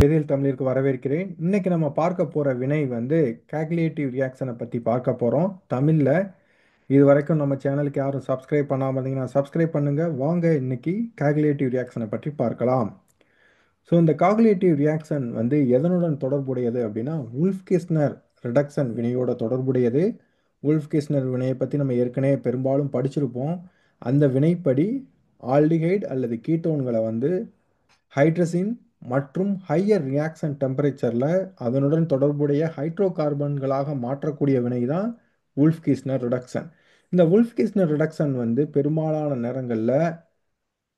வேதியியல் தமிழிற்கு வரவேற்கிறேன். இன்னைக்கு நம்ம பார்க்க போற வினை வந்து கால்குலேட்டிவ் ரியாக்ஷனை பத்தி பார்க்க போறோம் தமிழ்ல. இது வரைக்கும் நம்ம சேனலுக்கு யாரும் சப்ஸ்கிரைப் பண்ணாம இருந்தீங்கன்னா சப்ஸ்கிரைப் பண்ணுங்க. வாங்க இன்னைக்கு கால்குலேட்டிவ் ரியாக்ஷனை பற்றி பார்க்கலாம். ஸோ இந்த கால்குலேட்டிவ் ரியாக்ஷன் வந்து எதனுடன் தொடர்புடையது அப்படின்னா உல்ஃப்-கிஸ்னர் ரிடக்ஷன் வினையோட தொடர்புடையது. உல்ஃப்-கிஸ்னர் வினையை பற்றி நம்ம ஏற்கனவே பெரும்பாலும் படிச்சிருப்போம். அந்த வினைப்படி ஆல்டிஹைடு அல்லது கீட்டோன்களை வந்து ஹைட்ரசின் மற்றும் ஹையர் ரியாக்ஷன் டெம்பரேச்சரில் அதனுடன் தொடர்புடைய ஹைட்ரோ கார்பன்களாக மாற்றக்கூடிய வினை தான் உல்ஃப்-கிஸ்னர் ரிடக்ஷன். இந்த உல்ஃப்-கிஸ்னர் ரிடக்ஷன் வந்து பெரும்பாலான நேரங்களில்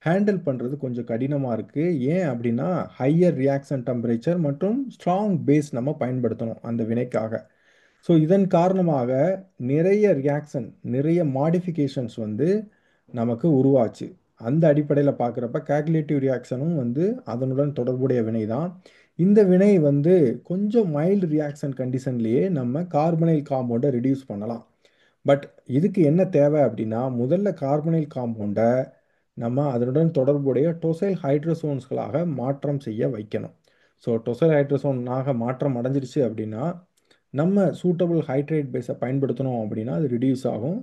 ஹேண்டில் பண்ணுறது கொஞ்சம் கடினமாக இருக்குது. ஏன் அப்படின்னா ஹையர் ரியாக்ஷன் டெம்பரேச்சர் மற்றும் ஸ்ட்ராங் பேஸ் நம்ம பயன்படுத்தணும் அந்த வினைக்காக. ஸோ இதன் காரணமாக நிறைய ரியாக்ஷன் நிறைய மாடிஃபிகேஷன்ஸ் வந்து நமக்கு உருவாச்சு. அந்த அடிப்படையில் பார்க்குறப்ப கால்குலேட்டிவ் ரியாக்ஷனும் வந்து அதனுடன் தொடர்புடைய வினை தான். இந்த வினை வந்து கொஞ்சம் மைல்டு ரியாக்ஷன் கண்டிஷன்லேயே நம்ம கார்பனைல் காம்பவுண்டை ரெடியூஸ் பண்ணலாம். பட் இதுக்கு என்ன தேவை அப்படின்னா முதல்ல கார்பனைல் காம்பவுண்டை நம்ம அதனுடன் தொடர்புடைய டொசைல் ஹைட்ரோசோன்ஸ்களாக மாற்றம் செய்ய வைக்கணும். ஸோ டொசைல் ஹைட்ரோசோனாக மாற்றம் அடைஞ்சிருச்சு அப்படின்னா நம்ம சூட்டபிள் ஹைட்ரேட் பேஸை பயன்படுத்தணும் அப்படின்னா அது ரிடியூஸ் ஆகும்.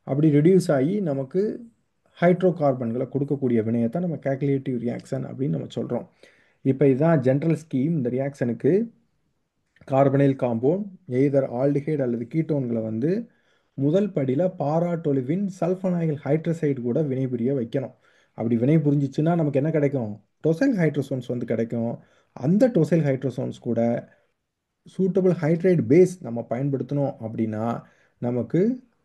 அப்படி ரிடியூஸ் ஆகி நமக்கு ஹைட்ரோ கார்பன்களை கொடுக்கக்கூடிய வினையத்தை நம்ம கால்குலேட்டிவ் ரியாக்ஷன் அப்படின்னு நம்ம சொல்கிறோம். இப்போ இதுதான் ஜென்ரல் ஸ்கீம். இந்த ரியாக்ஷனுக்கு கார்பனைல் காம்பவுண்ட் எய்தர் ஆல்டிஹைடு அல்லது கீட்டோன்களை வந்து முதல் படியில் பாராட்டொலுவின் சல்ஃபனைல் ஹைட்ரசைடு கூட வினைபுரிய வைக்கணும். அப்படி வினை புரிஞ்சிச்சுன்னா நமக்கு என்ன கிடைக்கும்? டொசைல் ஹைட்ரோசோன்ஸ் வந்து கிடைக்கும். அந்த டொசைல் ஹைட்ரோசோன்ஸ் கூட சூட்டபிள் ஹைட்ரேட் பேஸ் நம்ம பயன்படுத்தணும் அப்படின்னா நமக்கு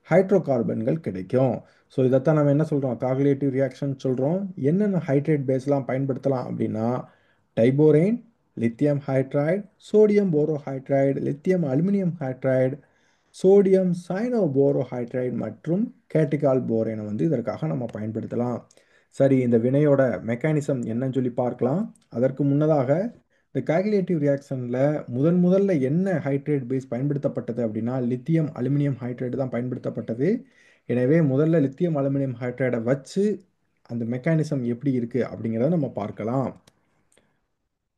ஹைட்ரோ கார்பன்கள் கிடைக்கும். ஸோ இதைத்தான் நம்ம என்ன சொல்கிறோம்? கால்குலேட்டிவ் ரியாக்ஷன் சொல்கிறோம். என்னென்ன ஹைட்ரேட் பேஸ்லாம் பயன்படுத்தலாம் அப்படின்னா diborane, lithium hydride, sodium borohydride, lithium aluminium hydride, sodium cyanoborohydride மற்றும் கேட்டிகால் போரேனை வந்து இதற்காக நம்ம பயன்படுத்தலாம். சரி, இந்த வினையோட மெக்கானிசம் என்னன்னு சொல்லி பார்க்கலாம். அதற்கு முன்னதாக இந்த கால்குலேட்டிவ் ரியாக்ஷனில் முதல்ல என்ன ஹைட்ரேட் பேஸ் பயன்படுத்தப்பட்டது அப்படின்னா லித்தியம் அலுமினியம் ஹைட்ரைடு தான் பயன்படுத்தப்பட்டது. எனவே முதல்ல லித்தியம் அலுமினியம் ஹைட்ரைடை வச்சு அந்த மெக்கானிசம் எப்படி இருக்குது அப்படிங்கிறத நம்ம பார்க்கலாம்.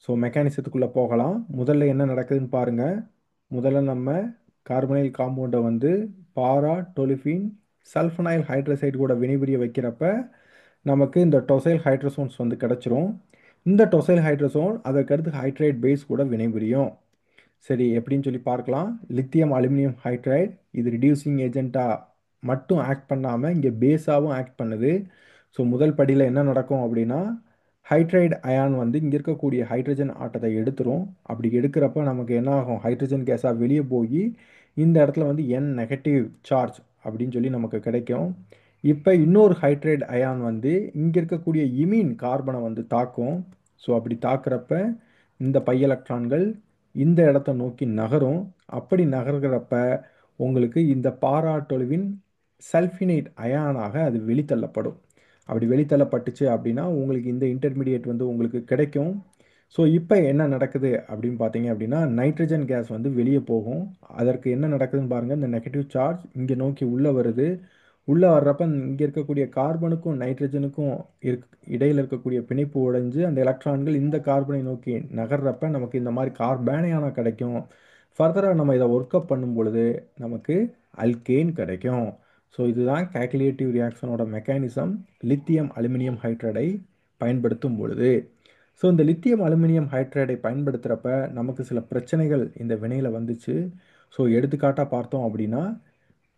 ஸோ மெக்கானிசத்துக்குள்ளே போகலாம். முதல்ல என்ன நடக்குதுன்னு பாருங்கள். முதல்ல நம்ம கார்பனைல் காம்பவுண்டை வந்து பாரா டொலிஃபின் சல்ஃபனைல் ஹைட்ரசைடு கூட வினைபுரிய வைக்கிறப்ப நமக்கு இந்த டொசைல் ஹைட்ரோசோன்ஸ் வந்து கிடச்சிரும். இந்த டொசைல் ஹைட்ரோசோன் அதற்கடுத்து ஹைட்ரைட் பேஸ் கூட வினைபுரியும். சரி, எப்படின்னு சொல்லி பார்க்கலாம். லித்தியம் அலுமினியம் ஹைட்ரைடு இது ரிடியூசிங் ஏஜெண்ட்டாக மட்டும் ஆக்ட் பண்ணாமல் இங்கே பேஸாகவும் ஆக்ட் பண்ணுது. ஸோ முதல் படியில் என்ன நடக்கும் அப்படின்னா ஹைட்ரைடு அயான் வந்து இங்கே இருக்கக்கூடிய ஹைட்ரஜன் ஆட்டத்தை எடுத்துரும். அப்படி எடுக்கிறப்ப நமக்கு என்ன ஆகும்? ஹைட்ரஜன் கேஸாக வெளியே போய் இந்த இடத்துல வந்து N நெகட்டிவ் சார்ஜ் அப்படின்னு சொல்லி நமக்கு கிடைக்கும். இப்போ இன்னொரு ஹைட்ரைடு அயான் வந்து இங்கே இருக்கக்கூடிய இமீன் கார்பனை வந்து தாக்கும். ஸோ அப்படி தாக்குறப்ப இந்த பை எலக்ட்ரான்கள் இந்த இடத்த நோக்கி நகரும். அப்படி நகர்கிறப்ப உங்களுக்கு இந்த பாராட்டொலுவின் சல்ஃபினேட் அயானாக அது வெளித்தள்ளப்படும். அப்படி வெளித்தள்ளப்பட்டுச்சு அப்படின்னா உங்களுக்கு இந்த இன்டர்மீடியேட் வந்து உங்களுக்கு கிடைக்கும். ஸோ இப்போ என்ன நடக்குது அப்படின்னு பார்த்தீங்க அப்படின்னா நைட்ரஜன் கேஸ் வந்து வெளியே போகும். அதற்கு என்ன நடக்குதுன்னு பாருங்கள். இந்த நெகட்டிவ் சார்ஜ் இங்கே நோக்கி உள்ளே வருது. உள்ளே வர்றப்ப இங்கே இருக்கக்கூடிய கார்பனுக்கும் நைட்ரஜனுக்கும் இடையில் இருக்கக்கூடிய பிணைப்பு உடைஞ்சு அந்த எலக்ட்ரான்கள் இந்த கார்பனை நோக்கி நகர்றப்ப நமக்கு இந்த மாதிரி கார்பேனையான கிடைக்கும். ஃபர்தராக நம்ம இதை ஒர்க் அப் பண்ணும் பொழுது நமக்கு அல்கேன் கிடைக்கும். ஸோ இதுதான் கால்குலேட்டிவ் ரியாக்ஷனோட மெக்கானிசம் லித்தியம் அலுமினியம் ஹைட்ரைடை பயன்படுத்தும் பொழுது. ஸோ இந்த லித்தியம் அலுமினியம் ஹைட்ரைடை பயன்படுத்துகிறப்ப நமக்கு சில பிரச்சனைகள் இந்த வினையில் வந்துச்சு. ஸோ எடுத்துக்காட்டாக பார்த்தோம் அப்படின்னா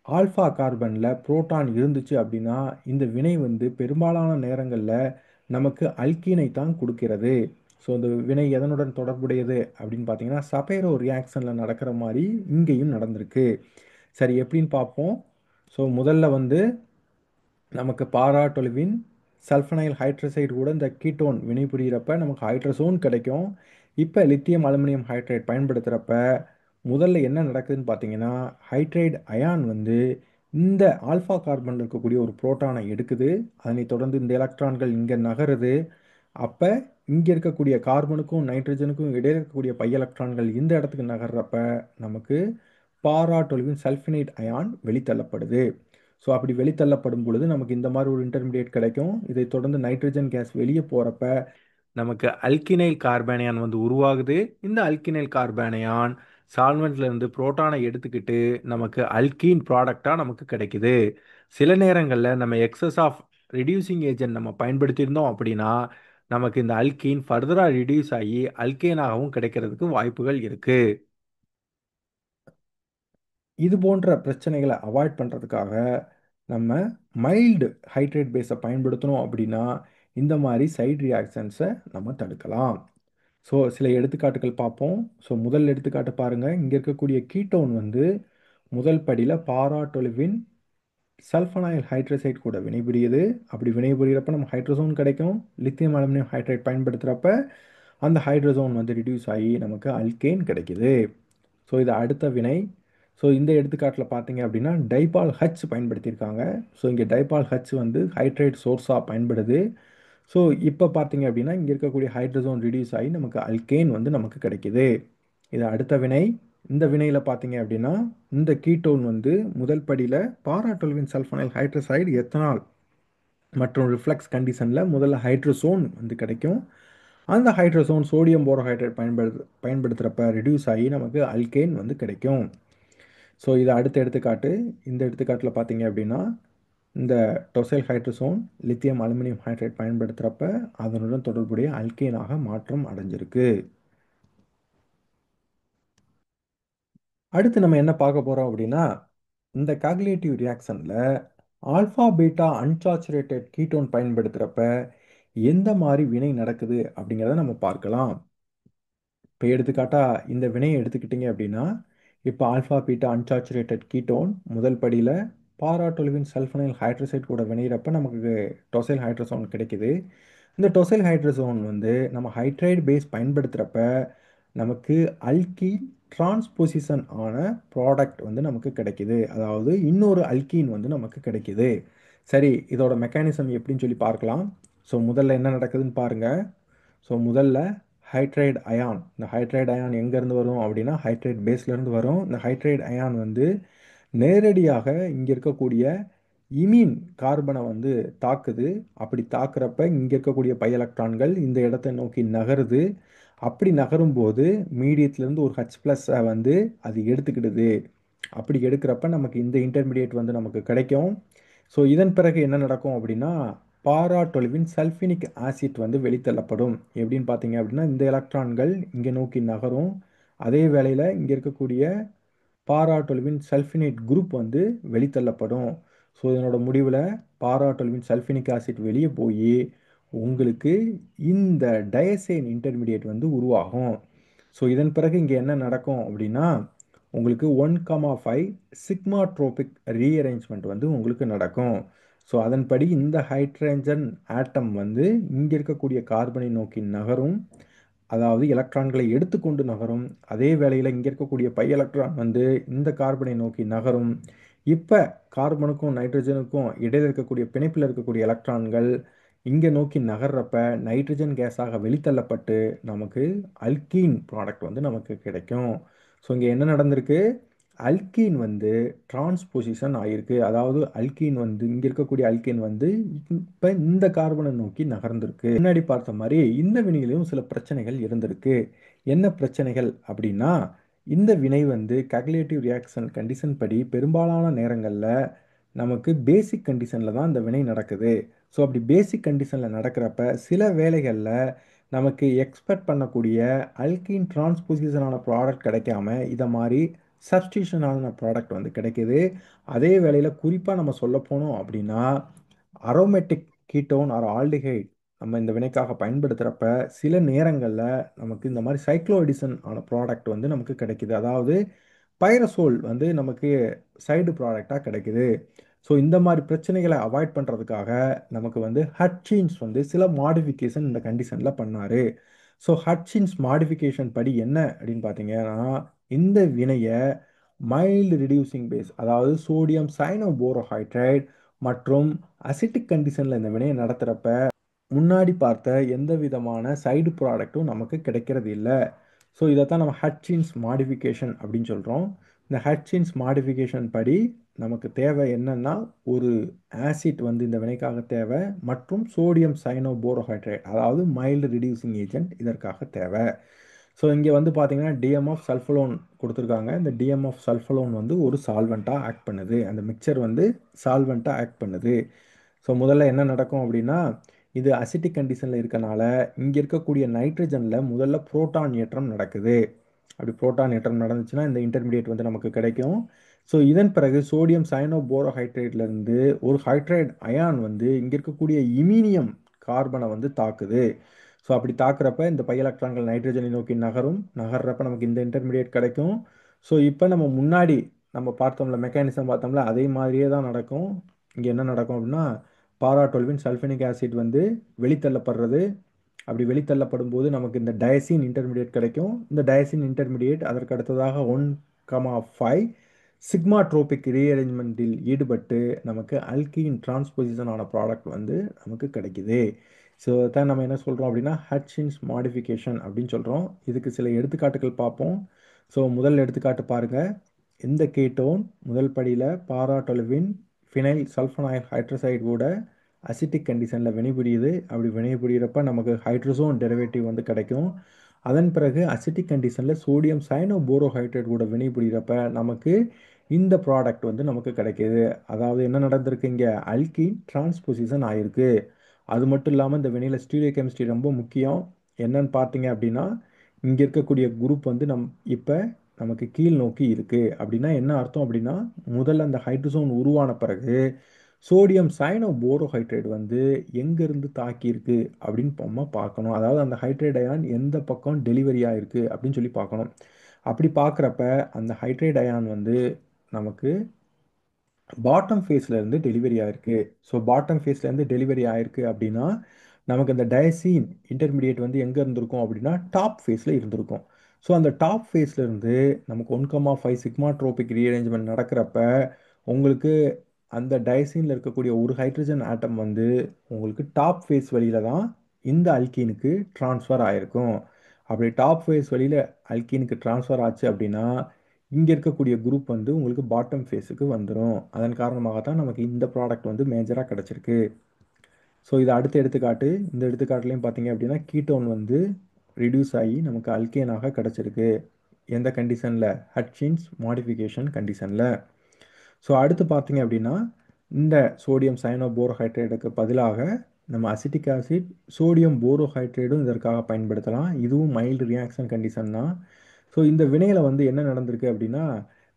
ஆல்ஃபா கார்பனில் புரோட்டான் இருந்துச்சு அப்படின்னா இந்த வினை வந்து பெரும்பாலான நேரங்களில் நமக்கு அல்கீனை தான் கொடுக்கிறது. ஸோ இந்த வினை எதனுடன் தொடர்புடையது அப்படின்னு பார்த்தீங்கன்னா சபைரோ ரியாக்ஷனில் நடக்கிற மாதிரி இங்கேயும் நடந்திருக்கு. சரி, எப்படின்னு பார்ப்போம். ஸோ முதல்ல வந்து நமக்கு பாராட்டொலுவின் சல்ஃபனைல் ஹைட்ரசைடு கூட இந்த கீட்டோன் வினைபுரிகிறப்ப நமக்கு ஹைட்ரசோன் கிடைக்கும். இப்போ லித்தியம் அலுமினியம் ஹைட்ரைடு பயன்படுத்துகிறப்ப முதல்ல என்ன நடக்குதுன்னு பார்த்தீங்கன்னா ஹைட்ரைடு அயான் வந்து இந்த ஆல்ஃபா கார்பனில் இருக்கக்கூடிய ஒரு புரோட்டானை எடுக்குது. அதனைத் தொடர்ந்து இந்த எலக்ட்ரான்கள் இங்கே நகருது. அப்போ இங்கே இருக்கக்கூடிய கார்பனுக்கும் நைட்ரஜனுக்கும் இடையில் இருக்கக்கூடிய பை எலக்ட்ரான்கள் இந்த இடத்துக்கு நகர்றப்ப நமக்கு பாராட்டொலுவின் சல்ஃபினேட் அயான் வெளித்தள்ளப்படுது. ஸோ அப்படி வெளித்தள்ளப்படும் பொழுது நமக்கு இந்த மாதிரி ஒரு இன்டர்மீடியேட் கிடைக்கும். இதை தொடர்ந்து நைட்ரஜன் கேஸ் வெளியே போகிறப்ப நமக்கு அல்கினைல் கார்பேனியான் வந்து உருவாகுது. இந்த அல்கினைல் கார்பேனியான் சால்வெண்ட்ல இருந்து புரோட்டானை எடுத்துக்கிட்டு நமக்கு அல்கீன் ப்ராடக்டா நமக்கு கிடைக்குது. சில நேரங்களில் நம்ம எக்ஸஸ் ஆஃப் ரிடியூசிங் ஏஜென்ட் நம்ம பயன்படுத்தியிருந்தோம் அப்படின்னா நமக்கு இந்த அல்கீன் ஃபர்தராக ரிடியூஸ் ஆகி அல்கேனாகவும் கிடைக்கிறதுக்கு வாய்ப்புகள் இருக்கு. இது போன்ற பிரச்சனைகளை அவாய்ட் பண்ணுறதுக்காக நம்ம மைல்டு ஹைட்ரேட் பேஸை பயன்படுத்தணும் அப்படின்னா இந்த மாதிரி சைடு ரியாக்ஷன்ஸை நம்ம தடுக்கலாம். ஸோ சில எடுத்துக்காட்டுகள் பார்ப்போம். ஸோ முதல் எடுத்துக்காட்டு பாருங்கள். இங்கே இருக்கக்கூடிய கீட்டோன் வந்து முதல் படியில் பாராட்டொலுவின் சல்ஃபனைல் ஹைட்ரசைட் கூட வினைபுரியுது. அப்படி வினைபுரியறப்ப நம்ம ஹைட்ரோசோன் கிடைக்கும். லித்தியம் அலுமினியம் ஹைட்ரைட் பயன்படுத்துகிறப்ப அந்த ஹைட்ரோசோன் வந்து ரிடியூஸ் ஆகி நமக்கு அல்கேன் கிடைக்குது. ஸோ இது அடுத்த வினை. ஸோ இந்த எடுத்துக்காட்டில் பார்த்தீங்க அப்படின்னா டைபால் ஹச் பயன்படுத்தியிருக்காங்க. ஸோ இங்கே டைபால் ஹச் வந்து ஹைட்ரேட் சோர்ஸாக பயன்படுது. ஸோ இப்போ பார்த்தீங்க அப்படின்னா இங்கே இருக்கக்கூடிய ஹைட்ரஜன் ரிடியூஸ் ஆகி நமக்கு அல்கேன் வந்து நமக்கு கிடைக்குது. இது அடுத்த வினை. இந்த வினையில் பார்த்தீங்க அப்படின்னா இந்த கீட்டோன் வந்து முதல் படியில் பாராட்டொல்வின் சல்ஃபனைல் ஹைட்ரசைடு எத்தனால் மற்றும் ரிஃப்ளெக்ஸ் கண்டிஷனில் முதல்ல ஹைட்ரோசோன் வந்து கிடைக்கும். அந்த ஹைட்ரோசோன் சோடியம் போரோஹைட்ரேட் பயன்படுத்துகிறப்ப ரிடியூஸ் ஆகி நமக்கு அல்கேன் வந்து கிடைக்கும். ஸோ இது அடுத்த எடுத்துக்காட்டு. இந்த எடுத்துக்காட்டில் பார்த்தீங்க அப்படின்னா இந்த tosyl hydrazone lithium aluminium hydrate பயன்படுத்துகிறப்ப அதனுடன் தொடர்புடைய அல்கேனாக மாற்றம் அடைஞ்சிருக்கு. அடுத்து நம்ம என்ன பார்க்க போகிறோம் அப்படின்னா இந்த காகுலேட்டிவ் ரியாக்ஷனில் ஆல்ஃபா பீட்டா அன்சாச்சுரேட்டட் கீட்டோன் பயன்படுத்துகிறப்ப எந்த மாதிரி வினை நடக்குது அப்படிங்கிறத நம்ம பார்க்கலாம். இப்போ எடுத்துக்காட்டா இந்த வினையை எடுத்துக்கிட்டிங்க அப்படின்னா இப்போ ஆல்ஃபா பீட்டா அன்சாச்சுரேட்டட் கீட்டோன் முதல் படியில் பாராட்டொலுவின் சல்ஃபனைல் ஹைட்ரசைட் கூட வினைகிறப்ப நமக்கு டொசைல் ஹைட்ரோசோன் கிடைக்குது. இந்த டொசைல் ஹைட்ரோசோன் வந்து நம்ம ஹைட்ரைடு பேஸ் பயன்படுத்துகிறப்ப நமக்கு அல்கீன் டிரான்ஸ்பொசிஷன் ஆன ப்ராடக்ட் வந்து நமக்கு கிடைக்குது. அதாவது இன்னொரு அல்கீன் வந்து நமக்கு கிடைக்குது. சரி, இதோட மெக்கானிசம் எப்படின்னு சொல்லி பார்க்கலாம். ஸோ முதல்ல என்ன நடக்குதுன்னு பாருங்கள். ஸோ முதல்ல ஹைட்ரைடு அயான். இந்த ஹைட்ரைடு அயான் எங்கேருந்து வரும் அப்படின்னா ஹைட்ரைட் பேஸ்லேருந்து வரும். இந்த ஹைட்ரைடு அயான் வந்து நேரடியாக இங்கே இருக்கக்கூடிய இமீன் கார்பனை வந்து தாக்குது. அப்படி தாக்குறப்ப இங்கே இருக்கக்கூடிய பை எலக்ட்ரான்கள் இந்த இடத்தை நோக்கி நகருது. அப்படி நகரும்போது மீடியத்துலேருந்து ஒரு ஹச் ப்ளஸ்ஸை வந்து அது எடுத்துக்கிடுது. அப்படி எடுக்கிறப்ப நமக்கு இந்த இன்டர்மீடியேட் வந்து நமக்கு கிடைக்கும். ஸோ இதன் பிறகு என்ன நடக்கும் அப்படின்னா பாராட்டொலுவின் சல்ஃபினிக் ஆசிட் வந்து வெளித்தள்ளப்படும். எப்படின்னு பார்த்தீங்க அப்படின்னா இந்த எலக்ட்ரான்கள் இங்கே நோக்கி நகரும். அதே வேளையில் இங்கே இருக்கக்கூடிய பாராட்டொலுவின் சல்ஃபினேட் குரூப் வந்து வெளித்தள்ளப்படும். ஸோ இதனோட முடிவில் பாராட்டொலுவின் சல்ஃபினிக் ஆசிட் வெளியே போய் உங்களுக்கு இந்த டயசைன் இன்டர்மீடியேட் வந்து உருவாகும். ஸோ இதன் பிறகு இங்கே என்ன நடக்கும் அப்படின்னா உங்களுக்கு 1,5 சிக்மாட்ரோபிக் ரீஅரேஞ்ச்மெண்ட் வந்து உங்களுக்கு நடக்கும். ஸோ அதன்படி இந்த ஹைட்ரஜன் ஆட்டம் வந்து இங்கே இருக்கக்கூடிய கார்பனை நோக்கி நகரும். அதாவது எலக்ட்ரான்களை எடுத்துக்கொண்டு நகரும். அதே வேளையில் இங்கே இருக்கக்கூடிய பை எலக்ட்ரான் வந்து இந்த கார்பனை நோக்கி நகரும். இப்போ கார்பனுக்கும் நைட்ரஜனுக்கும் இடையில் இருக்கக்கூடிய பிணைப்பில் இருக்கக்கூடிய எலக்ட்ரான்கள் இங்கே நோக்கி நகர்றப்ப நைட்ரஜன் கேஸாக வெளித்தள்ளப்பட்டு நமக்கு அல்கீன் ப்ராடக்ட் வந்து நமக்கு கிடைக்கும். ஸோ இங்கே என்ன நடந்திருக்கு? அல்கீன் வந்து டிரான்ஸ்பொசிஷன் ஆகிருக்கு. அதாவது அல்கீன் வந்து இங்கே இருக்கக்கூடிய அல்கீன் வந்து இப்போ இந்த கார்பனை நோக்கி நகர்ந்திருக்கு. முன்னாடி பார்த்த மாதிரி இந்த வினையிலையும் சில பிரச்சனைகள் இருந்திருக்கு. என்ன பிரச்சனைகள் அப்படின்னா இந்த வினை வந்து காகுலேட்டிவ் ரியாக்ஷன் கண்டிஷன் படி பெரும்பாலான நேரங்களில் நமக்கு பேசிக் கண்டிஷனில் தான் இந்த வினை நடக்குது. ஸோ அப்படி பேசிக் கண்டிஷனில் நடக்கிறப்ப சில வேளைகளில் நமக்கு எக்ஸ்பெக்ட் பண்ணக்கூடிய அல்கீன் டிரான்ஸ்பொசிஷனான ப்ராடக்ட் கிடைக்காம இதை மாதிரி சப்ஸ்டியூஷனான ப்ராடக்ட் வந்து கிடைக்குது. அதே வேளையில் குறிப்பாக நம்ம சொல்ல போனோம் அப்படின்னா அரோமேட்டிக் கீட்டோன் ஆர் ஆல்டிஹைட் நம்ம இந்த வினைக்காக பயன்படுத்துகிறப்ப சில நேரங்களில் நமக்கு இந்த மாதிரி சைக்ளோஎடிசன் ஆன ப்ராடக்ட் வந்து நமக்கு கிடைக்குது. அதாவது பைரசோல் வந்து நமக்கு சைடு ப்ராடக்டாக கிடைக்குது. ஸோ இந்த மாதிரி பிரச்சனைகளை அவாய்ட் பண்ணுறதுக்காக நமக்கு வந்து ஹட்சின்ஸ் வந்து சில மாடிஃபிகேஷன் இந்த கண்டிஷனில் பண்ணார். ஸோ ஹட்சின்ஸ் மாடிஃபிகேஷன் படி என்ன அப்படின்னு பார்த்தீங்கன்னா இந்த வினையை மைல்டு ரிடியூசிங் பேஸ் அதாவது சோடியம் சைனோபோரோஹைட்ரைட் மற்றும் அசிட்டிக் கண்டிஷனில் இந்த வினையை நடத்துகிறப்ப முன்னாடி பார்த்த எந்த விதமான சைடு ப்ராடக்ட்டும் நமக்கு கிடைக்கிறது இல்லை. ஸோ இதைத்தான் நம்ம ஹட்சின்ஸ் மாடிஃபிகேஷன் அப்படின்னு சொல்கிறோம். இந்த ஹட்சின்ஸ் மாடிஃபிகேஷன் படி நமக்கு தேவை என்னன்னா ஒரு ஆசிட் வந்து இந்த வினைக்காக தேவை மற்றும் சோடியம் சைனோபோரோஹைட்ரேட் அதாவது மைல்டு ரிடியூசிங் ஏஜென்ட் இதற்காக தேவை. ஸோ இங்கே வந்து பார்த்தீங்கன்னா டிஎம் ஆஃப் சல்ஃபலோன் கொடுத்துருக்காங்க. இந்த டிஎம் ஆஃப் சல்ஃபலோன் வந்து ஒரு சால்வெண்ட்டாக ஆக்ட் பண்ணுது. அந்த மிக்சர் வந்து சால்வெண்ட்டாக ஆக்ட் பண்ணுது. ஸோ முதல்ல என்ன நடக்கும் அப்படின்னா இது அசிட்டிக் கண்டிஷனில் இருக்கனால இங்கே இருக்கக்கூடிய நைட்ரஜனில் முதல்ல புரோட்டான் ஏற்றம் நடக்குது. அப்படி புரோட்டான் ஏற்றம் நடந்துச்சுன்னா இந்த இன்டர்மீடியேட் வந்து நமக்கு கிடைக்கும். ஸோ இதன் பிறகு சோடியம் சயனோபோரோஹைட்ரேட்லேருந்து ஒரு ஹைட்ரைடு அயான் வந்து இங்கே இருக்கக்கூடிய இமீனியம் கார்பனை வந்து தாக்குது. ஸோ அப்படி தாக்குறப்ப இந்த பை எலக்ட்ரான்கள் நைட்ரஜனை நோக்கி நகர்றப்ப நமக்கு இந்த இன்டர்மீடியேட் கிடைக்கும். ஸோ இப்போ நம்ம முன்னாடி நம்ம பார்த்தோம்ல மெக்கானிசம் பார்த்தோம்ல அதே மாதிரியே தான் நடக்கும். இங்கே என்ன நடக்கும் அப்படின்னா பாராடோல்வின் சல்ஃபனிக் ஆசிட் வந்து வெளித்தள்ளப்படுறது. அப்படி வெளித்தள்ளப்படும் போது நமக்கு இந்த டயசின் இன்டர்மீடியேட் கிடைக்கும். இந்த டயசின் இன்டர்மீடியேட் அதற்கு அடுத்ததாக 1,5 சிக்மாட்ரோபிக் ரீஅரேஞ்ச்மெண்ட்டில் ஈடுபட்டு நமக்கு அல்கீன் டிரான்ஸ்பொசிஷன் ஆன ப்ராடக்ட் வந்து நமக்கு கிடைக்குது. ஸோ தான் நம்ம என்ன சொல்கிறோம் அப்படின்னா ஹட்சின்ஸ் மாடிஃபிகேஷன் அப்படின்னு சொல்கிறோம். இதுக்கு சில எடுத்துக்காட்டுகள் பார்ப்போம். ஸோ முதல் எடுத்துக்காட்டு பாருங்கள். இந்த கீட்டோன் முதல் படியில் பாராடொலுவின் ஃபினைல் சல்ஃபனைல் ஹைட்ரசைடு கூட அசிட்டிக் கண்டிஷனில் வினைபுரியுது. அப்படி வினைபுரியறப்ப நமக்கு ஹைட்ரசோன் டெரிவேட்டிவ் வந்து கிடைக்கும். அதன் பிறகு அசிட்டிக் கண்டிஷனில் சோடியம் சயனோபோரோஹைட்ரேட் கூட வினைபுரியறப்ப நமக்கு இந்த ப்ராடக்ட் வந்து நமக்கு கிடைக்கிது. அதாவது என்ன நடந்திருக்கு இங்கே அல்கீன் டிரான்ஸ்பொசிஷன் ஆயிருக்கு. அது மட்டும் இல்லாமல் இந்த வினையில் ஸ்டீரியோ கெமிஸ்ட்ரி ரொம்ப முக்கியம். என்னன்னு பார்த்தீங்க அப்படின்னா இங்கே இருக்கக்கூடிய குரூப் வந்து இப்போ நமக்கு கீழ் நோக்கி இருக்குது. அப்படின்னா என்ன அர்த்தம் அப்படின்னா முதல்ல அந்த ஹைட்ரசோன் உருவான பிறகு சோடியம் சயனோபோரோஹைட்ரேட் வந்து எங்கேருந்து தாக்கியிருக்கு அப்படின்னு நம்ம பார்க்கணும். அதாவது அந்த ஹைட்ரேட் அயான் எந்த பக்கம் டெலிவரி ஆயிருக்கு அப்படின்னு சொல்லி பார்க்கணும். அப்படி பார்க்குறப்ப அந்த ஹைட்ரேட் அயான் வந்து நமக்கு பாட்டம் ஃபேஸ்லேருந்து டெலிவரி ஆயிருக்கு. ஸோ பாட்டம் ஃபேஸ்லேருந்து டெலிவரி ஆயிருக்கு அப்படின்னா நமக்கு அந்த டயசீன் இன்டர்மீடியேட் வந்து எங்கே இருந்திருக்கும் அப்படின்னா டாப் ஃபேஸில் இருந்திருக்கும். ஸோ அந்த டாப் ஃபேஸ்லேருந்து நமக்கு 1,5 சிக்மாட்ரோபிக் ரீஅரேஞ்ச்மெண்ட் நடக்கிறப்ப உங்களுக்கு அந்த டயசீனில் இருக்கக்கூடிய ஒரு ஹைட்ரஜன் ஆட்டம் வந்து உங்களுக்கு டாப் ஃபேஸ் வழியில தான் இந்த அல்கீனுக்கு ட்ரான்ஸ்ஃபர் ஆயிருக்கும். அப்படி டாப் ஃபேஸ் வழியில் அல்கீனுக்கு ட்ரான்ஸ்ஃபர் ஆச்சு அப்படின்னா இங்கே இருக்கக்கூடிய குரூப் வந்து உங்களுக்கு பாட்டம் ஃபேஸுக்கு வந்துடும். அதன் காரணமாக தான் நமக்கு இந்த ப்ராடக்ட் வந்து மேஜராக கிடச்சிருக்கு. ஸோ இது அடுத்த எடுத்துக்காட்டு. இந்த எடுத்துக்காட்டுலையும் பார்த்தீங்க அப்படின்னா கீட்டோன் வந்து ரிடியூஸ் ஆகி நமக்கு அல்கேனாக கிடச்சிருக்கு. எந்த கண்டிஷனில் ஹட்சின்ஸ் மாடிஃபிகேஷன் கண்டிஷனில். ஸோ அடுத்து பார்த்தீங்க அப்படின்னா இந்த சோடியம் சயனோபோரோஹைட்ரேட்டுக்கு பதிலாக நம்ம அசிட்டிக் ஆசிட் சோடியம் போரோஹைட்ரேடும் இதற்காக பயன்படுத்தலாம். இதுவும் மைல்டு ரியாக்ஷன் கண்டிஷன் தான். ஸோ இந்த வினையில் வந்து என்ன நடந்திருக்கு அப்படின்னா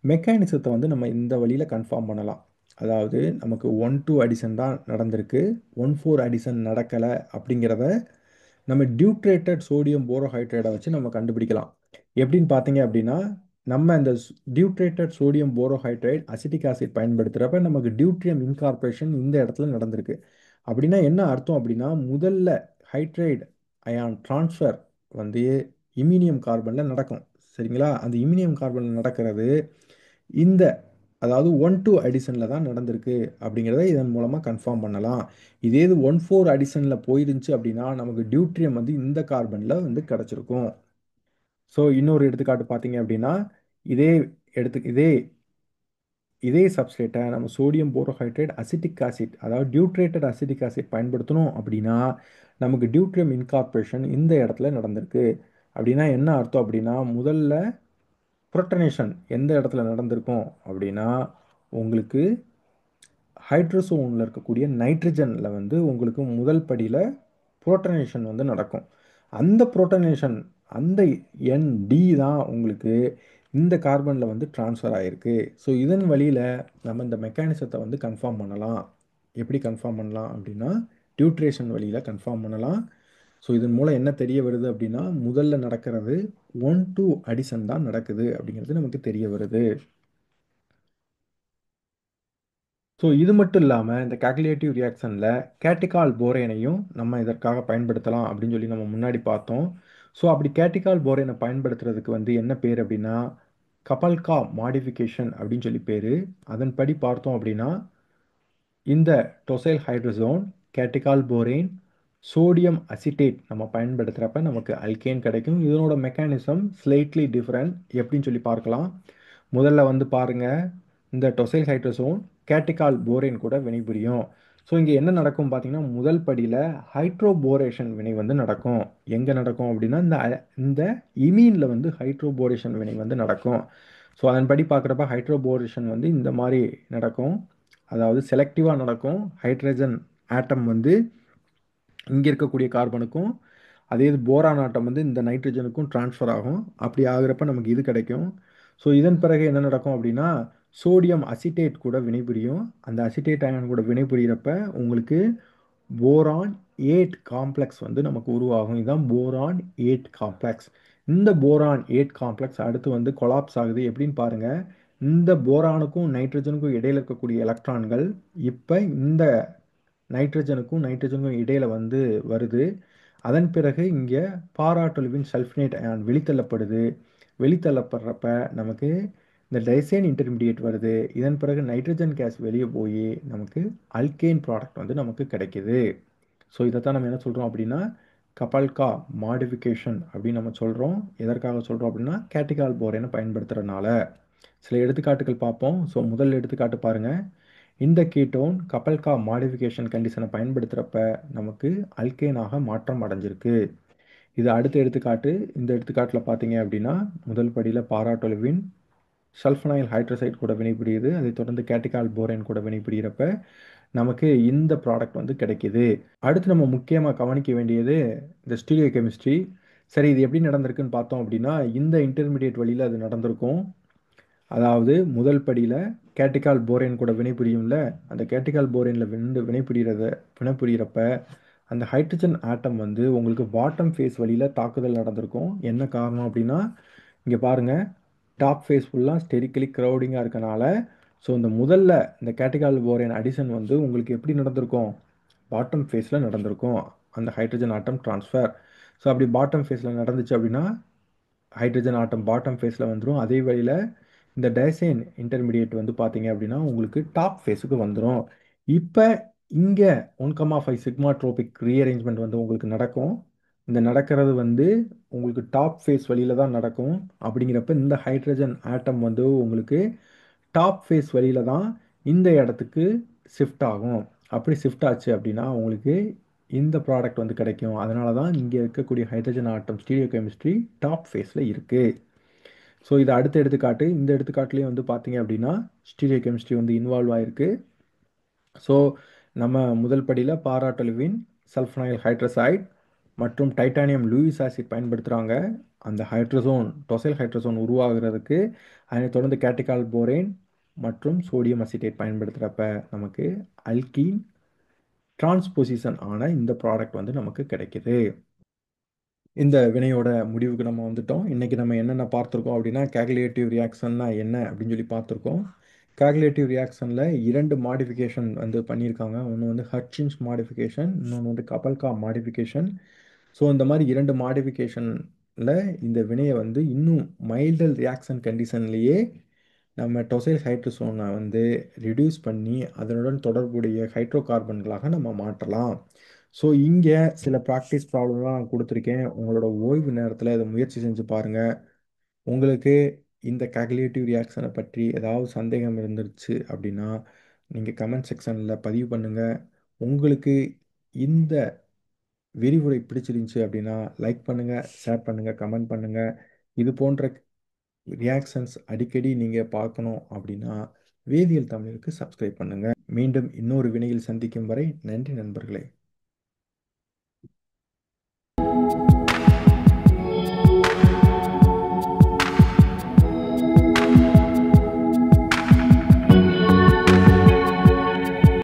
மெக்கானிசத்தை வந்து நம்ம இந்த வழியில் கன்ஃபார்ம் பண்ணலாம். அதாவது நமக்கு 1,2 அடிஷன் தான் நடந்திருக்கு, 1,4 அடிஷன் நடக்கலை அப்படிங்கிறத நம்ம டியூட்ரேட்டட் சோடியம் போரோஹைட்ரேட்டை வச்சு நம்ம கண்டுபிடிக்கலாம். எப்படின்னு பார்த்தீங்க அப்படின்னா நம்ம இந்த டியூட்ரேட்டட் சோடியம் போரோஹைட்ரேட் அசிட்டிக் ஆசிட் பயன்படுத்துகிறப்ப நமக்கு டியூட்ரியம் இன்கார்பரேஷன் இந்த இடத்துல நடந்திருக்கு. அப்படின்னா என்ன அர்த்தம் அப்படின்னா முதல்ல ஹைட்ரைடு அயான் ட்ரான்ஸ்ஃபர் வந்து இமீனியம் கார்பனில் நடக்கும். சரிங்களா? அந்த இமீனியம் கார்பனில் நடக்கிறது இந்த அதாவது 1,2 அடிஷனில் தான் நடந்திருக்கு அப்படிங்கிறத இதன் மூலமாக கன்ஃபார்ம் பண்ணலாம். இதே இது 1,4 அடிஷனில் போயிருந்துச்சு அப்படின்னா நமக்கு டியூட்ரியம் வந்து இந்த கார்பனில் வந்து கிடச்சிருக்கும். ஸோ இன்னொரு எடுத்துக்காட்டு பார்த்தீங்க அப்படின்னா இதே இதே இதே சப்ஸ்ட்ரேட்டை நம்ம சோடியம் போரோஹைட்ரேட் அசிட்டிக் ஆசிட் அதாவது டியூட்ரேட்டட் அசிட்டிக் ஆசிட் பயன்படுத்தணும் அப்படின்னா நமக்கு டியூட்ரியம் இன்கார்பரேஷன் இந்த இடத்துல நடந்திருக்கு. அப்படின்னா என்ன அர்த்தம் அப்படின்னா முதல்ல புரோட்டனேஷன் எந்த இடத்துல நடந்திருக்கும் அப்படின்னா உங்களுக்கு ஹைட்ரோசோனில் இருக்கக்கூடிய நைட்ரஜனில் வந்து உங்களுக்கு முதல் படியில் புரோட்டனேஷன் வந்து நடக்கும். அந்த புரோட்டனேஷன் அந்த என்டி தான் உங்களுக்கு இந்த கார்பனில் வந்து ட்ரான்ஸ்ஃபர் ஆகிருக்கு. ஸோ இதன் வழியில் நம்ம இந்த மெக்கானிசத்தை வந்து கன்ஃபார்ம் பண்ணலாம். எப்படி கன்ஃபார்ம் பண்ணலாம் அப்படின்னா டியூட்ரேஷன் வழியில் கன்ஃபார்ம் பண்ணலாம். ஸோ இதன் மூலம் என்ன தெரிய வருது அப்படின்னா முதல்ல நடக்கிறது 1,2 அடிஷன் தான் நடக்குது அப்படிங்கிறது நமக்கு தெரிய வருது. ஸோ இது மட்டும் இல்லாமல் இந்த கால்குலேட்டிவ் ரியாக்ஷனில் கேட்டிகால் போரேனையும் நம்ம இதற்காக பயன்படுத்தலாம் அப்படின்னு சொல்லி நம்ம முன்னாடி பார்த்தோம். ஸோ அப்படி கேட்டிகால் போரேனை பயன்படுத்துறதுக்கு வந்து என்ன பேர் அப்படின்னா கபல்கா மாடிஃபிகேஷன் அப்படின்னு சொல்லி பேர். அதன்படி பார்த்தோம் அப்படின்னா இந்த டொசைல் ஹைட்ரசோன் கேட்டிகால் போரேன் சோடியம் அசிட்டேட் நம்ம பயன்படுத்துகிறப்ப நமக்கு அல்கேன் கிடைக்கும். இதனோட மெக்கானிசம் ஸ்லைட்லி டிஃப்ரெண்ட். எப்படின்னு சொல்லி பார்க்கலாம். முதல்ல வந்து பாருங்கள் இந்த டொசைல் ஹைட்ரசோன் கேட்டிகால் போரேன் கூட வினைபுரியும். ஸோ இங்கே என்ன நடக்கும் பார்த்தீங்கன்னா, முதல் படியில் ஹைட்ரோபோரேஷன் வினை வந்து நடக்கும். எங்கே நடக்கும் அப்படின்னா, இந்த இமீனில் வந்து ஹைட்ரோபோரேஷன் வினை வந்து நடக்கும். ஸோ அதன்படி பார்க்குறப்ப ஹைட்ரோபோரேஷன் வந்து இந்த மாதிரி நடக்கும். அதாவது செலக்டிவாக நடக்கும். ஹைட்ரஜன் ஆட்டம் வந்து இங்கே இருக்கக்கூடிய கார்பனுக்கும், அதே இது போரான் ஆட்டம் வந்து இந்த நைட்ரஜனுக்கும் ட்ரான்ஸ்ஃபர் ஆகும். அப்படி ஆகுறப்ப நமக்கு இது கிடைக்கும். ஸோ இதன் பிறகு என்ன நடக்கும் அப்படின்னா, சோடியம் அசிட்டேட் கூட வினைபுரியும். அந்த அசிட்டேட் அயன் கூட வினைபுரியறப்ப உங்களுக்கு போரான் 8 காம்ப்ளெக்ஸ் வந்து நமக்கு உருவாகும். இதுதான் போரான் 8 காம்ப்ளெக்ஸ். இந்த போரான் 8 காம்ப்ளெக்ஸ் அடுத்து வந்து கொலாப்ஸ் ஆகுது. எப்படின்னு பாருங்க. இந்த போரானுக்கும் நைட்ரஜனுக்கும் இடையில இருக்கக்கூடிய எலக்ட்ரான்கள் இப்போ இந்த நைட்ரஜனுக்கும் இடையில வந்து வருது. அதன் பிறகு இங்கே பாராட்டொலுவின் சல்ஃபனேட் அயான் வெளித்தள்ளப்படுது. வெளித்தள்ளப்படுறப்ப நமக்கு இந்த டைசேன் இன்டர்மீடியேட் வருது. இதன் பிறகு நைட்ரஜன் கேஸ் வெளியே போய் நமக்கு அல்கேன் ப்ராடக்ட் வந்து நமக்கு கிடைக்குது. ஸோ இதைத்தான் நம்ம என்ன சொல்கிறோம் அப்படின்னா, கபால்கா மாடிஃபிகேஷன் அப்படின்னு நம்ம சொல்கிறோம். எதற்காக சொல்கிறோம் அப்படின்னா, கேட்டிகால் போரேனை பயன்படுத்துறதுனால. சில எடுத்துக்காட்டுகள் பார்ப்போம். ஸோ முதல் எடுத்துக்காட்டு பாருங்க. இந்த கீட்டோன் கபல்கா மாடிஃபிகேஷன் கண்டிஷனை பயன்படுத்துகிறப்ப நமக்கு அல்கேனாக மாற்றம் அடைஞ்சிருக்கு. இது அடுத்த எடுத்துக்காட்டு. இந்த எடுத்துக்காட்டில் பார்த்தீங்க அப்படின்னா, முதல் படியில் பாராட்டொலுவின் சல்ஃபனைல் ஹைட்ரசைட் கூட வினைபுரியுது. அதைத் தொடர்ந்து கேட்டிகால் போரேன் கூட வினைபுரியறப்ப நமக்கு இந்த ப்ராடக்ட் வந்து கிடைக்குது. அடுத்து நம்ம முக்கியமாக கவனிக்க வேண்டியது இந்த ஸ்டீரியோ கெமிஸ்ட்ரி. சரி, இது எப்படி நடந்திருக்குன்னு பார்த்தோம் அப்படின்னா, இந்த இன்டர்மீடியேட் வழியில் அது நடந்திருக்கும். அதாவது முதல் படியில் கேட்டிகால் போரேன் கூட வினைபுரியும்ல, அந்த கேட்டிகால் போரேனில் வினைபுரியறப்ப அந்த ஹைட்ரஜன் ஆட்டம் வந்து உங்களுக்கு பாட்டம் ஃபேஸ் வழியில் தாக்குதல் நடந்திருக்கும். என்ன காரணம் அப்படின்னா, இங்கே பாருங்கள், டாப் ஃபேஸ் ஃபுல்லாக ஸ்டெரிக்கலி க்ரௌடிங்காக இருக்கனால, ஸோ இந்த முதல்ல இந்த கேட்டிகால் போரேன் அடிஷன் வந்து உங்களுக்கு எப்படி நடந்திருக்கும், பாட்டம் ஃபேஸில் நடந்திருக்கும் அந்த ஹைட்ரஜன் ஆட்டம் ட்ரான்ஸ்ஃபர். ஸோ அப்படி பாட்டம் ஃபேஸில் நடந்துச்சு அப்படின்னா ஹைட்ரஜன் ஆட்டம் பாட்டம் ஃபேஸில் வந்துடும். அதே வழியில் இந்த டைசைன் இன்டர்மீடியேட் வந்து பார்த்தீங்க அப்படின்னா உங்களுக்கு டாப் ஃபேஸுக்கு வந்துடும். இப்போ இங்கே 1,5 சிக்மா ட்ரோபிக் ரீஅரேஞ்ச்மெண்ட் வந்து உங்களுக்கு நடக்கும். இந்த நடக்கிறது வந்து உங்களுக்கு டாப் ஃபேஸ் வழியில் தான் நடக்கும். அப்படிங்கிறப்ப இந்த ஹைட்ரஜன் ஆட்டம் வந்து உங்களுக்கு டாப் ஃபேஸ் வழியில் தான் இந்த இடத்துக்கு ஷிஃப்ட் ஆகும். அப்படி ஷிஃப்ட் ஆச்சு அப்படின்னா உங்களுக்கு இந்த ப்ராடக்ட் வந்து கிடைக்கும். அதனால தான் இங்கே இருக்கக்கூடிய hydrogen atom stereo chemistry top ஃபேஸில் இருக்குது. ஸோ இது அடுத்த எடுத்துக்காட்டு. இந்த எடுத்துக்காட்டுலேயும் வந்து பார்த்தீங்க அப்படின்னா ஸ்டீரியோ கெமிஸ்ட்ரி வந்து இன்வால்வ் ஆகிருக்கு. ஸோ நம்ம முதல் படியில் பாராட்டொலுவின் சல்ஃபனைல் ஹைட்ரசைட் மற்றும் டைட்டானியம் லூயிஸ் ஆசிட் பயன்படுத்துகிறாங்க அந்த ஹைட்ரசோன் டொசைல் ஹைட்ரசோன் உருவாகிறதுக்கு. அதனைத் தொடர்ந்து கேட்டிகால் போரேன் மற்றும் சோடியம் அசிட்டேட் பயன்படுத்துகிறப்ப நமக்கு அல்கீன் டிரான்ஸ்பொசிஷன் ஆன இந்த ப்ராடக்ட் வந்து நமக்கு கிடைக்குது. இந்த வினையோட முடிவுக்கு நம்ம வந்துட்டோம். இன்றைக்கி நம்ம என்னென்ன பார்த்துருக்கோம் அப்படின்னா, கேகுலேட்டிவ் ரியாக்ஷன்னா என்ன அப்படின்னு சொல்லி பார்த்துருக்கோம். கேகுலேட்டிவ் ரியாக்ஷனில் 2 மாடிஃபிகேஷன் வந்து பண்ணியிருக்காங்க. ஒன்று வந்து ஹட்சின்ஸ் மாடிஃபிகேஷன், இன்னொன்று வந்து கபல்கா மாடிஃபிகேஷன். ஸோ இந்த மாதிரி 2 மாடிஃபிகேஷனில் இந்த வினையை வந்து இன்னும் மைல்டல் ரியாக்ஷன் கண்டிஷன்லேயே நம்ம டொசைல் ஹைட்ரசோனை வந்து ரிடியூஸ் பண்ணி அதனுடன் தொடர்புடைய ஹைட்ரோ கார்பன்களாக நம்ம மாற்றலாம். ஸோ இங்கே சில ப்ராக்டிஸ் ப்ராப்ளம்லாம் நான் கொடுத்துருக்கேன். உங்களோட ஓய்வு நேரத்தில் இதை முயற்சி செஞ்சு பாருங்கள். உங்களுக்கு இந்த காகுலேட்டிவ் ரியாக்ஷனை பற்றி ஏதாவது சந்தேகம் இருந்துருச்சு அப்படின்னா நீங்கள் கமெண்ட் செக்ஷனில் பதிவு பண்ணுங்கள். உங்களுக்கு இந்த விரிவுரை பிடிச்சிருந்துச்சு அப்படின்னா லைக் பண்ணுங்கள், ஷேர் பண்ணுங்கள், கமெண்ட் பண்ணுங்கள். இது போன்ற ரியாக்ஷன்ஸ் அடிக்கடி நீங்கள் பார்க்கணும் அப்படின்னா வேதியியல் தமிழுக்கு சப்ஸ்கிரைப் பண்ணுங்கள். மீண்டும் இன்னொரு வினையில் சந்திக்கும் வரை நன்றி நண்பர்களே.